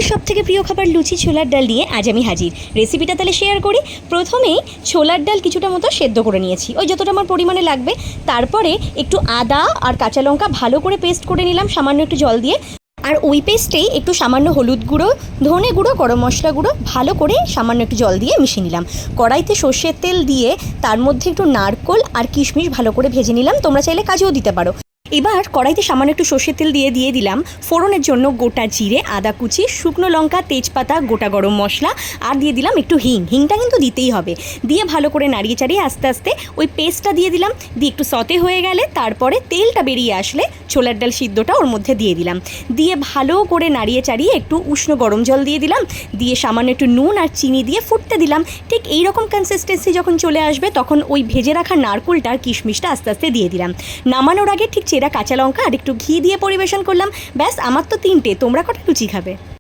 সব থেকে প্রিয় খাবার লুচি ছোলার ডাল নিয়ে আজ আমি হাজির। রেসিপিটা তাহলে শেয়ার করি। প্রথমেই ছোলার ডাল কিছুটা মতো সেদ্ধ করে নিয়েছি, ওই যতটা আমার পরিমাণে লাগবে। তারপরে একটু আদা আর কাঁচা লঙ্কা ভালো করে পেস্ট করে নিলাম সামান্য একটু জল দিয়ে। আর ওই পেস্টেই একটু সামান্য হলুদ গুঁড়ো, ধনে গুঁড়ো, গরম মশলা গুঁড়ো ভালো করে সামান্য একটু জল দিয়ে মিশিয়ে নিলাম। কড়াইতে সর্ষের তেল দিয়ে তার মধ্যে একটু নারকোল আর কিশমিশ ভালো করে ভেজে নিলাম। তোমরা চাইলে কাজুও দিতে পারো। এবার কড়াইতে সামান্য একটু সর্ষের তেল দিয়ে দিলাম ফোড়নের জন্য গোটা জিরে, আদা কুচি, শুকনো লঙ্কা, তেজপাতা, গোটা গরম মশলা, আর দিয়ে দিলাম একটু হিংটা কিন্তু দিতেই হবে। দিয়ে ভালো করে নাড়িয়ে চাড়িয়ে আস্তে আস্তে ওই পেস্টটা দিয়ে দিলাম। দিয়ে একটু সতে হয়ে গেলে তারপরে তেলটা বেরিয়ে আসলে ছোলার ডাল সিদ্ধটা ওর মধ্যে দিয়ে দিলাম। দিয়ে ভালো করে নাড়িয়ে চাড়িয়ে একটু উষ্ণ গরম জল দিয়ে দিলাম। দিয়ে সামান্য একটু নুন আর চিনি দিয়ে ফুটতে দিলাম। ঠিক এই রকম কনসিস্টেন্সি যখন চলে আসবে তখন ওই ভেজে রাখা নারকেলটা আর কিশমিশটা আস্তে আস্তে দিয়ে দিলাম। নামানোর আগে ঠিক চেরা কাঁচা লঙ্কা আর একটু ঘি দিয়ে পরিবেশন করলাম। ব্যাস, আমার তো 3টে, তোমরা কটা লুচি খাবে?